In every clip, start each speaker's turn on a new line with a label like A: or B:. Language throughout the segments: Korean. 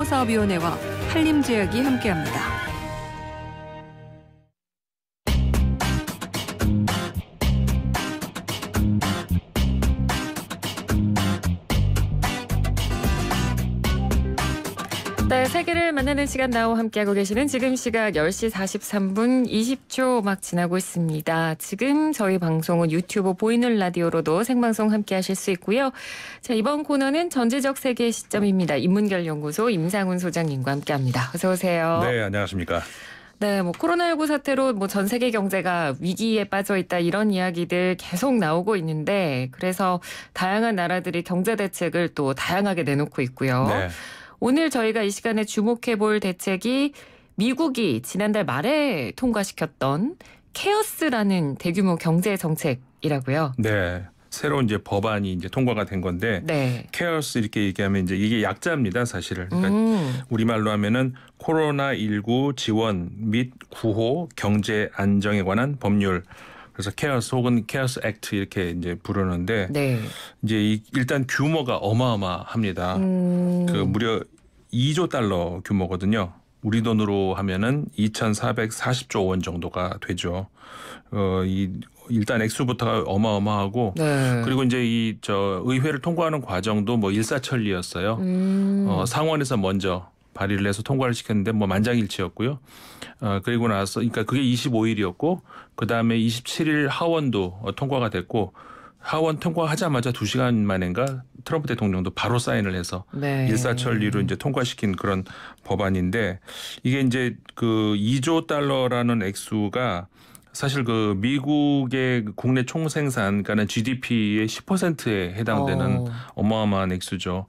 A: 특별사업위원회와 한림제약이 함께합니다.
B: 네, 세계를 만나는 시간 나와 함께하고 계시는 지금 시각 10시 43분 20초 막 지나고 있습니다. 지금 저희 방송은 유튜브 보이는 라디오로도 생방송 함께하실 수 있고요. 자, 이번 코너는 전제적 세계 시점입니다. 인문결연구소 임상훈 소장님과 함께합니다. 어서 오세요.
C: 네, 안녕하십니까.
B: 네, 코로나19 사태로 전 세계 경제가 위기에 빠져 있다 이런 이야기들 계속 나오고 있는데 그래서 다양한 나라들이 경제 대책을 또 다양하게 내놓고 있고요.
C: 네.
B: 오늘 저희가 이 시간에 주목해볼 대책이 미국이 지난달 말에 통과시켰던 케어스라는 대규모 경제 정책이라고요.
C: 네. 새로운 이제 법안이 이제 통과가 된 건데
B: 네.
C: 케어스 이렇게 얘기하면 이제 이게 약자입니다, 사실은. 그러니까 우리말로 하면은 코로나19 지원 및 구호 경제 안정에 관한 법률. 그래서 케어스 혹은 케어스 액트 이렇게 이제 부르는데
B: 네.
C: 이제 일단 규모가 어마어마합니다. 그 무려 2조 달러 규모거든요. 우리 돈으로 하면은 2,440조 원 정도가 되죠. 일단 액수부터가 어마어마하고
B: 네.
C: 그리고 이제 의회를 통과하는 과정도 뭐 일사천리였어요. 상원에서 먼저 발의를 해서 통과를 시켰는데 뭐 만장일치였고요. 그리고 나서 그러니까 그게 25일이었고 그다음에 27일 하원도 통과가 됐고 하원 통과하자마자 2시간 만인가 트럼프 대통령도 바로 사인을 해서
B: 네.
C: 일사천리로 이제 통과시킨 그런 법안인데 이게 이제 그 2조 달러라는 액수가 사실 그 미국의 국내 총생산, 그러니까 GDP의 10%에 해당되는 어마어마한 액수죠.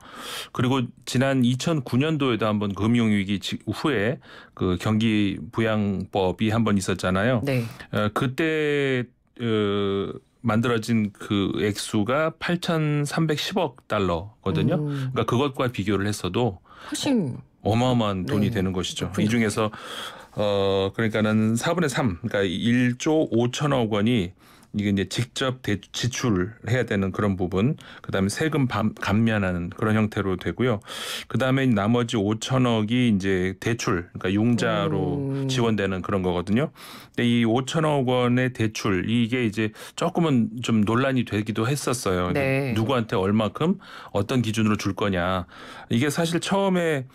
C: 그리고 지난 2009년도에도 한번 금융위기 후에 그 경기 부양법이 한번 있었잖아요.
B: 네.
C: 그때 만들어진 그 액수가 8,310억 달러거든요. 그러니까 그것과 비교를 했어도
B: 훨씬
C: 어마어마한 돈이 되는 것이죠. 이 중에서 그러니까는 4분의 3, 그러니까 1조 5천억 원이 이게 이제 직접 지출해야 되는 그런 부분, 그다음에 세금 감면하는 그런 형태로 되고요. 그다음에 나머지 5천억이 이제 대출, 그러니까 융자로 지원되는 그런 거거든요. 근데 이 5천억 원의 대출 이게 이제 조금은 좀 논란이 되기도 했었어요.
B: 네.
C: 누구한테 얼마큼 어떤 기준으로 줄 거냐. 이게 사실 처음에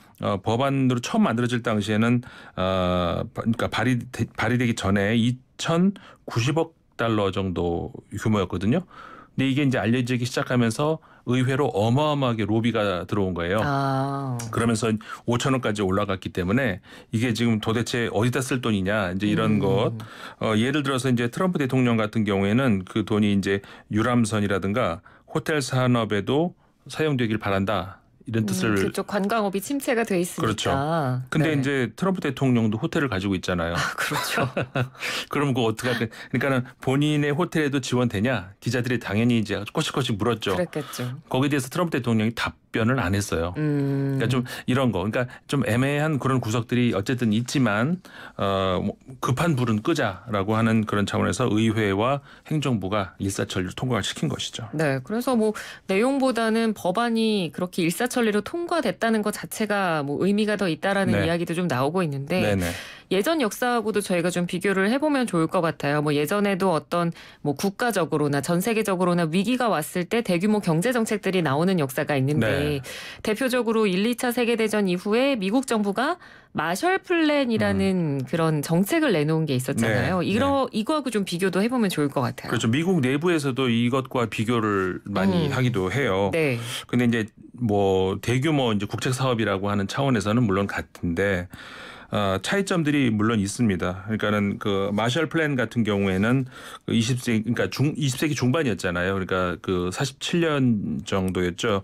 C: 법안으로 처음 만들어질 당시에는 그러니까 발의되기 전에 2,090억 달러 정도 규모였거든요. 근데 이게 이제 알려지기 시작하면서 의회로 어마어마하게 로비가 들어온 거예요. 그러면서 5천억까지 올라갔기 때문에 이게 지금 도대체 어디다 쓸 돈이냐 이제 이런 것. 예를 들어서 이제 트럼프 대통령 같은 경우에는 그 돈이 이제 유람선이라든가 호텔 산업에도 사용되길 바란다. 이런 뜻을
B: 그쪽 관광업이 침체가 돼 있으니까.
C: 그렇죠. 근데
B: 네.
C: 이제 트럼프 대통령도 호텔을 가지고 있잖아요.
B: 그렇죠.
C: 그럼 그거 어떻게 할까? 그러니까는 본인의 호텔에도 지원되냐? 기자들이 당연히 이제 꼬치꼬치 물었죠.
B: 그랬겠죠.
C: 거기에 대해서 트럼프 대통령이 답변을 안 했어요. 그러니까 좀 이런 거, 그러니까 좀 애매한 그런 구석들이 어쨌든 있지만 급한 불은 끄자라고 하는 그런 차원에서 의회와 행정부가 일사천리로 통과를 시킨 것이죠.
B: 네, 그래서 뭐 내용보다는 법안이 그렇게 일사천리로 통과됐다는 것 자체가 뭐 의미가 더 있다라는
C: 네.
B: 이야기도 좀 나오고 있는데
C: 네네.
B: 예전 역사하고도 저희가 좀 비교를 해보면 좋을 것 같아요. 뭐 예전에도 어떤 뭐 국가적으로나 전 세계적으로나 위기가 왔을 때 대규모 경제 정책들이 나오는 역사가 있는데
C: 네.
B: 대표적으로 1, 2차 세계대전 이후에 미국 정부가 마셜 플랜이라는 그런 정책을 내놓은 게 있었잖아요.
C: 네.
B: 이거하고 좀 비교도 해보면 좋을 것 같아요.
C: 그렇죠. 미국 내부에서도 이것과 비교를 많이 하기도 해요.
B: 네.
C: 근데 이제 뭐 대규모 이제 국책 사업이라고 하는 차원에서는 물론 같은데 차이점들이 물론 있습니다. 그러니까는 그 마셜 플랜 같은 경우에는 20세기 중반이었잖아요. 그러니까 그 47년 정도였죠.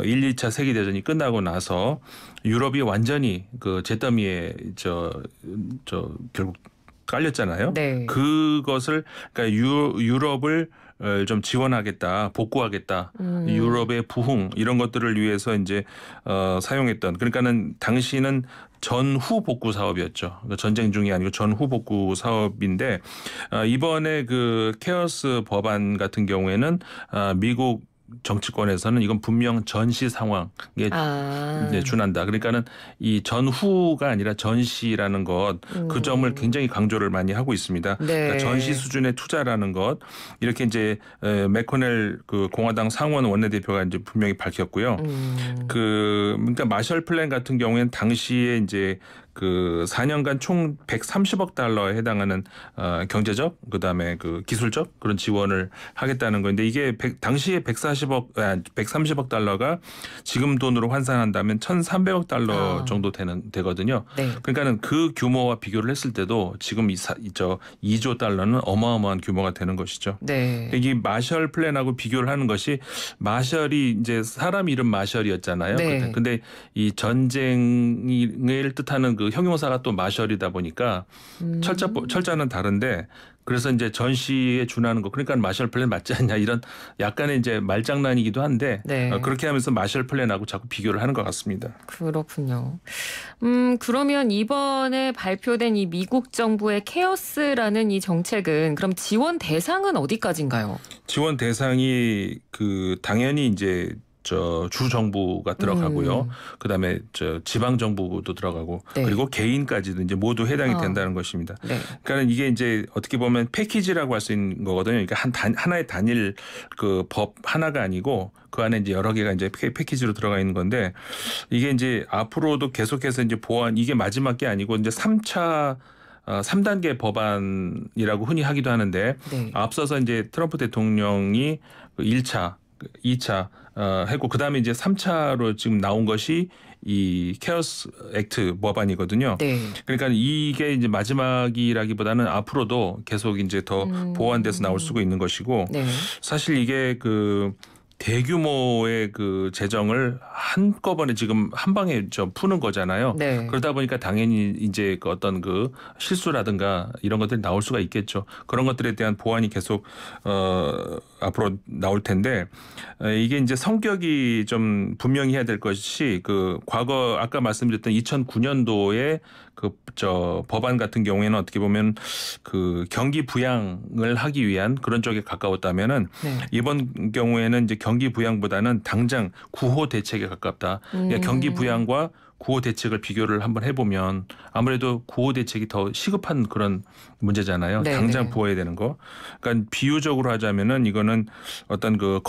C: 1, 2차 세계 대전이 끝나고 나서 유럽이 완전히 그 잿더미에 결국 깔렸잖아요.
B: 네.
C: 그것을 그러니까 유럽을 좀 지원하겠다, 복구하겠다, 유럽의 부흥 이런 것들을 위해서 이제 사용했던 그러니까는 당시는 전후 복구 사업이었죠. 그러니까 전쟁 중이 아니고 전후 복구 사업인데 이번에 그 케어스 법안 같은 경우에는 미국 정치권에서는 이건 분명 전시 상황에 이제 준한다. 그러니까는 이 전후가 아니라 전시라는 것, 그 점을 굉장히 강조를 많이 하고 있습니다.
B: 네.
C: 그러니까 전시 수준의 투자라는 것, 이렇게 이제 맥코넬 그 공화당 상원 원내대표가 이제 분명히 밝혔고요. 그러니까 마셜 플랜 같은 경우에는 당시에 이제 그 4년간 총 130억 달러에 해당하는 경제적 그다음에 그 기술적 그런 지원을 하겠다는 건데 이게 당시에 130억 달러가 지금 돈으로 환산한다면 1,300억 달러 정도 되거든요.
B: 네.
C: 그러니까는 그 규모와 비교를 했을 때도 지금 2조 달러는 어마어마한 규모가 되는 것이죠.
B: 네.
C: 이 마셜 플랜하고 비교를 하는 것이 마셜이 이제 사람 이름 마셜이었잖아요.
B: 네.
C: 근데 이 전쟁을 뜻하는 그 형용사가 또 마셜이다 보니까 철자는 다른데 그래서 이제 전시에 준하는 거 그러니까 마셜 플랜 맞지 않냐 이런 약간의 이제 말장난이기도 한데
B: 네.
C: 그렇게 하면서 마셜 플랜하고 자꾸 비교를 하는 것 같습니다.
B: 그렇군요. 그러면 이번에 발표된 이 미국 정부의 케어스라는 이 정책은 그럼 지원 대상은 어디까지인가요?
C: 지원 대상이 그 당연히 이제 주 정부가 들어가고요. 그다음에 지방 정부도 들어가고
B: 네.
C: 그리고 개인까지도 이제 모두 해당이 된다는 것입니다.
B: 네.
C: 그러니까 이게 이제 어떻게 보면 패키지라고 할 수 있는 거거든요. 그러니까 하나의 단일 그 법 하나가 아니고 그 안에 이제 여러 개가 이제 패키지로 들어가 있는 건데 이게 이제 앞으로도 계속해서 이제 보완 이게 마지막 게 아니고 이제 3단계 법안이라고 흔히 하기도 하는데
B: 네.
C: 앞서서 이제 트럼프 대통령이 1차, 2차 했고 그다음에 이제 3차로 지금 나온 것이 이 케어스 액트 법안이거든요.
B: 네.
C: 그러니까 이게 이제 마지막이라기보다는 앞으로도 계속 이제 더 보완돼서 나올 수가 있는 것이고
B: 네.
C: 사실 이게 그 대규모의 그 재정을 한꺼번에 지금 한 방에 푸는 거잖아요.
B: 네.
C: 그러다 보니까 당연히 이제 그 어떤 그 실수라든가 이런 것들이 나올 수가 있겠죠. 그런 것들에 대한 보완이 계속 앞으로 나올 텐데 이게 이제 성격이 좀 분명히 해야 될 것이 그 과거 아까 말씀드렸던 2009년도에 그 법안 같은 경우에는 어떻게 보면 그 경기 부양을 하기 위한 그런 쪽에 가까웠다면은
B: 네.
C: 이번 경우에는 이제 경기 부양보다는 당장 구호 대책에 가깝다. 그러니까 경기 부양과 구호 대책을 비교를 한번 해보면 아무래도 구호 대책이 더 시급한 그런 문제잖아요.
B: 네,
C: 당장
B: 네.
C: 부어야 되는 거. 그러니까 비유적으로 하자면은 이거는 어떤 그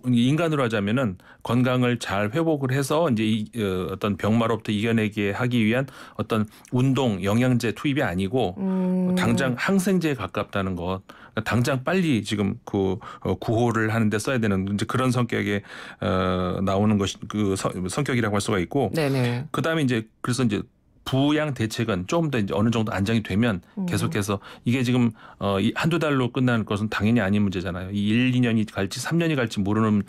C: 인간으로 하자면은 건강을 잘 회복을 해서 이제 어떤 병마로부터 이겨내게 하기 위한 어떤 운동 영양제 투입이 아니고 당장 항생제에 가깝다는 것. 그러니까 당장 빨리 지금 그 구호를 하는데 써야 되는 이제 그런 성격에 나오는 것이 그 성격이라고 할 수가 있고.
B: 네네.
C: 그다음에 이제 그래서 이제 부양 대책은 좀 더 이제 어느 정도 안정이 되면 계속해서 이게 지금 한두 달로 끝나는 것은 당연히 아닌 문제잖아요. 이 1, 2년이 갈지 3년이 갈지 모르는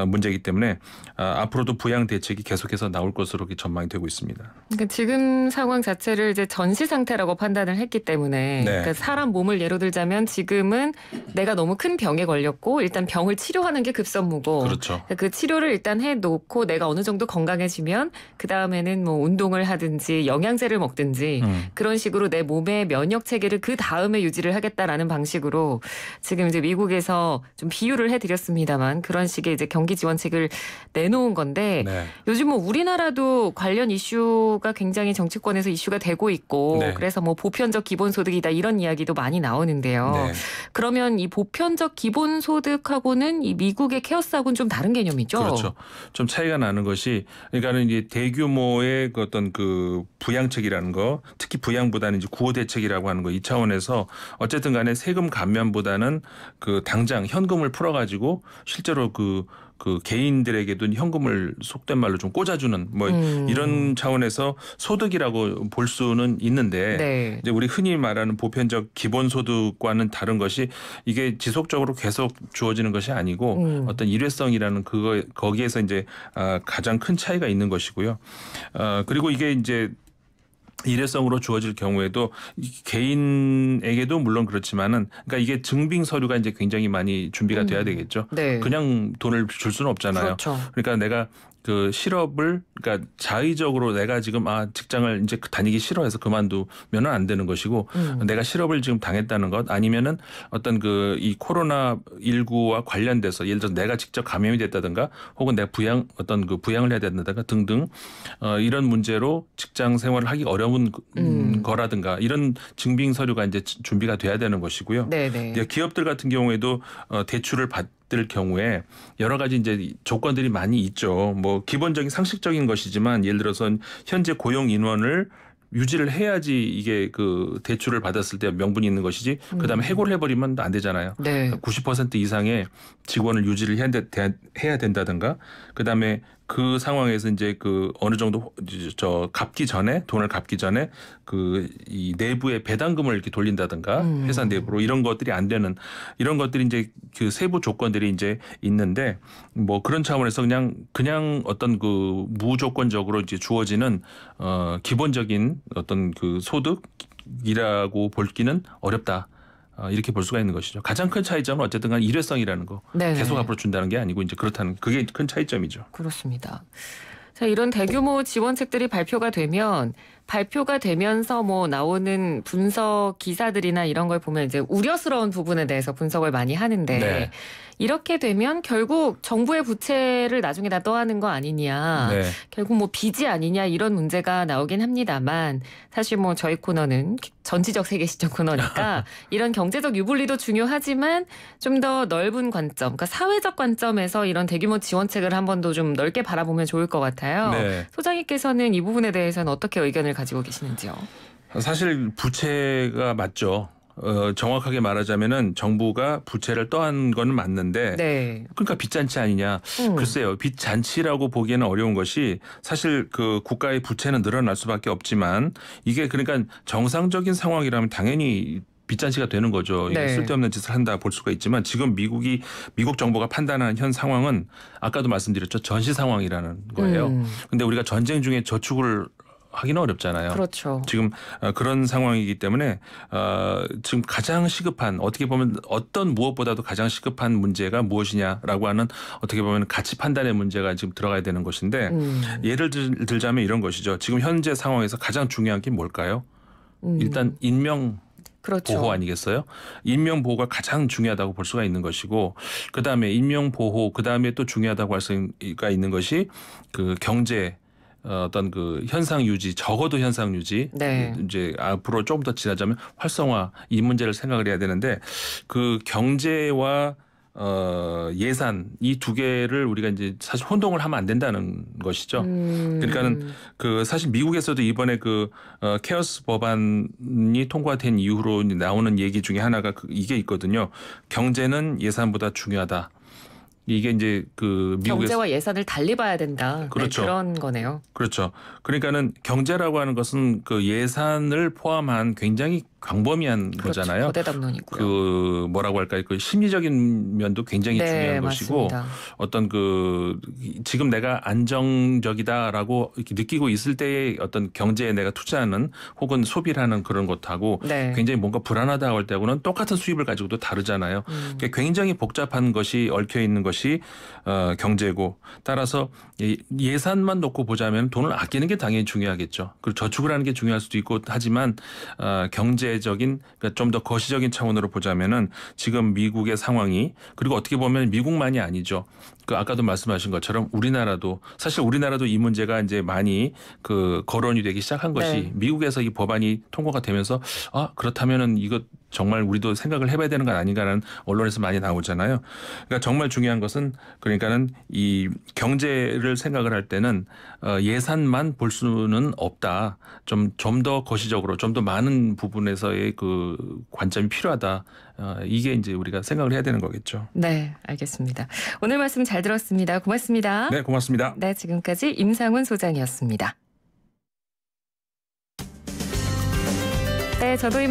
C: 문제이기 때문에 앞으로도 부양 대책이 계속해서 나올 것으로 전망이 되고 있습니다.
B: 그러니까 지금 상황 자체를 이제 전시 상태라고 판단을 했기 때문에
C: 네.
B: 그러니까 사람 몸을 예로 들자면 지금은 내가 너무 큰 병에 걸렸고 일단 병을 치료하는 게 급선무고
C: 그렇죠.
B: 그 치료를 일단 해놓고 내가 어느 정도 건강해지면 그 다음에는 뭐 운동을 하든지 영양제를 먹든지 그런 식으로 내 몸의 면역 체계를 그 다음에 유지를 하겠다라는 방식으로 지금 이제 미국에서 좀 비유를 해드렸습니다만 그런 식의 이제 경기 지원책을 내놓은 건데
C: 네.
B: 요즘 뭐 우리나라도 관련 이슈가 굉장히 정치권에서 이슈가 되고 있고
C: 네.
B: 그래서 뭐 보편적 기본소득이다 이런 이야기도 많이 나오는데요.
C: 네.
B: 그러면 이 보편적 기본소득하고는 이 미국의 케어스하고는 좀 다른 개념이죠.
C: 그렇죠. 좀 차이가 나는 것이 그러니까는 이제 대규모의 그 어떤 그 부양책이라는 거, 특히 부양보다는 이제 구호 대책이라고 하는 거 이 차원에서 어쨌든 간에 세금 감면보다는 그 당장 현금을 풀어가지고 실제로 그 개인들에게도 현금을 속된 말로 좀 꽂아주는 뭐 이런 차원에서 소득이라고 볼 수는 있는데
B: 네.
C: 이제 우리 흔히 말하는 보편적 기본소득과는 다른 것이 이게 지속적으로 계속 주어지는 것이 아니고 어떤 일회성이라는 거기에서 이제 가장 큰 차이가 있는 것이고요. 그리고 이게 이제 일회성으로 주어질 경우에도 개인에게도 물론 그렇지만은 그러니까 이게 증빙 서류가 이제 굉장히 많이 준비가 돼야 되겠죠.
B: 네.
C: 그냥 돈을 줄 수는 없잖아요.
B: 그렇죠.
C: 그러니까 내가 그 실업을 그러니까 자의적으로 내가 지금 직장을 이제 다니기 싫어해서 그만두면은 안 되는 것이고 내가 실업을 지금 당했다는 것 아니면은 어떤 그 이 코로나 19와 관련돼서 예를 들어서 내가 직접 감염이 됐다든가 혹은 내가 어떤 그 부양을 해야 된다든가 등등 이런 문제로 직장 생활을 하기 어려운 거라든가 이런 증빙 서류가 이제 준비가 돼야 되는 것이고요.
B: 네네.
C: 기업들 같은 경우에도 대출을 받을 경우에 여러 가지 이제 조건들이 많이 있죠. 뭐 기본적인 상식적인 것이지만 예를 들어서 현재 고용 인원을 유지를 해야지 이게 그 대출을 받았을 때 명분이 있는 것이지 그다음에 해고를 해버리면 안 되잖아요.
B: 네.
C: 90% 이상의 직원을 유지를 해야 된다든가 그다음에 그 상황에서 이제 그 어느 정도 갚기 전에 돈을 갚기 전에 그 이 내부의 배당금을 이렇게 돌린다든가 회사 내부로 이런 것들이 안 되는 이런 것들이 이제 그 세부 조건들이 이제 있는데 뭐 그런 차원에서 그냥 어떤 그 무조건적으로 이제 주어지는 기본적인 어떤 그 소득이라고 볼기는 어렵다. 이렇게 볼 수가 있는 것이죠. 가장 큰 차이점은 어쨌든 간 일회성이라는 거.
B: 네네.
C: 계속 앞으로 준다는 게 아니고 이제 그렇다는 그게 큰 차이점이죠.
B: 그렇습니다. 자, 이런 대규모 지원책들이 발표가 되면서 뭐 나오는 분석 기사들이나 이런 걸 보면 이제 우려스러운 부분에 대해서 분석을 많이 하는데
C: 네.
B: 이렇게 되면 결국 정부의 부채를 나중에 다 떠안는 거 아니냐.
C: 네.
B: 결국 뭐 빚이 아니냐 이런 문제가 나오긴 합니다만 사실 뭐 저희 코너는 전지적 세계 시점 코너니까 이런 경제적 유불리도 중요하지만 좀 더 넓은 관점, 그러니까 사회적 관점에서 이런 대규모 지원책을 한 번 더 좀 넓게 바라보면 좋을 것 같아요.
C: 네.
B: 소장님께서는 이 부분에 대해서는 어떻게 의견을 가지고 계시는지요?
C: 사실 부채가 맞죠. 정확하게 말하자면은 정부가 부채를 떠안 거는 맞는데
B: 네.
C: 그러니까 빚잔치 아니냐. 글쎄요. 빚잔치라고 보기에는 어려운 것이 사실 그 국가의 부채는 늘어날 수밖에 없지만 이게 그러니까 정상적인 상황이라면 당연히 빚잔치가 되는 거죠. 이게
B: 네.
C: 쓸데없는 짓을 한다 볼 수가 있지만 지금 미국 정부가 판단하는 현 상황은 아까도 말씀드렸죠. 전시 상황이라는 거예요. 근데 우리가 전쟁 중에 저축을 하기는 어렵잖아요.
B: 그렇죠.
C: 지금 그런 상황이기 때문에 지금 가장 시급한 어떻게 보면 어떤 무엇보다도 가장 시급한 문제가 무엇이냐라고 하는 어떻게 보면 가치 판단의 문제가 지금 들어가야 되는 것인데 예를 들자면 이런 것이죠. 지금 현재 상황에서 가장 중요한 게 뭘까요? 일단 인명
B: 그렇죠.
C: 보호 아니겠어요? 인명 보호가 가장 중요하다고 볼 수가 있는 것이고 그다음에 인명 보호 그다음에 또 중요하다고 할 수가 있는 것이 그 경제 어떤 그 현상 유지 적어도 현상 유지
B: 네.
C: 이제 앞으로 조금 더 지나자면 활성화 이 문제를 생각을 해야 되는데 그 경제와 예산 이 두 개를 우리가 이제 사실 혼동을 하면 안 된다는 것이죠. 그러니까는 그 사실 미국에서도 이번에 그 케어스 법안이 통과된 이후로 나오는 얘기 중에 하나가 이게 있거든요. 경제는 예산보다 중요하다. 이게 이제 그 미국에서
B: 경제와 예산을 달리 봐야 된다.
C: 그렇죠.
B: 네, 그런 거네요.
C: 그렇죠. 그러니까는 경제라고 하는 것은 그 예산을 포함한 굉장히 광범위한
B: 그렇죠.
C: 거잖아요.
B: 거대 담론이고요.
C: 그 뭐라고 할까요? 그 심리적인 면도 굉장히 중요한 것이고
B: 맞습니다.
C: 어떤 그 지금 내가 안정적이다라고 이렇게 느끼고 있을 때의 어떤 경제에 내가 투자하는 혹은 소비를 하는 그런 것하고
B: 네.
C: 굉장히 뭔가 불안하다고 할 때하고는 똑같은 수입을 가지고도 다르잖아요. 그러니까 굉장히 복잡한 것이 얽혀 있는 것이 경제고 따라서 예산만 놓고 보자면 돈을 아끼는 게 당연히 중요하겠죠. 그리고 저축을 하는 게 중요할 수도 있고 하지만 경제적인 그러니까 좀 더 거시적인 차원으로 보자면은 지금 미국의 상황이 그리고 어떻게 보면 미국만이 아니죠. 그 아까도 말씀하신 것처럼 우리나라도 사실 우리나라도 이 문제가 이제 많이 그 거론이 되기 시작한 것이
B: 네.
C: 미국에서 이 법안이 통과가 되면서 그렇다면은 이거 정말 우리도 생각을 해봐야 되는 건 아닌가라는 언론에서 많이 나오잖아요. 그러니까 정말 중요한 것은 그러니까는 이 경제를 생각을 할 때는 예산만 볼 수는 없다. 좀 더 거시적으로 좀 더 많은 부분에서의 그 관점이 필요하다. 이게 이제 우리가 생각을 해야 되는 거겠죠.
B: 네, 알겠습니다. 오늘 말씀 잘 들었습니다. 고맙습니다.
C: 네, 고맙습니다.
B: 네, 지금까지 임상훈 소장이었습니다. 네, 저도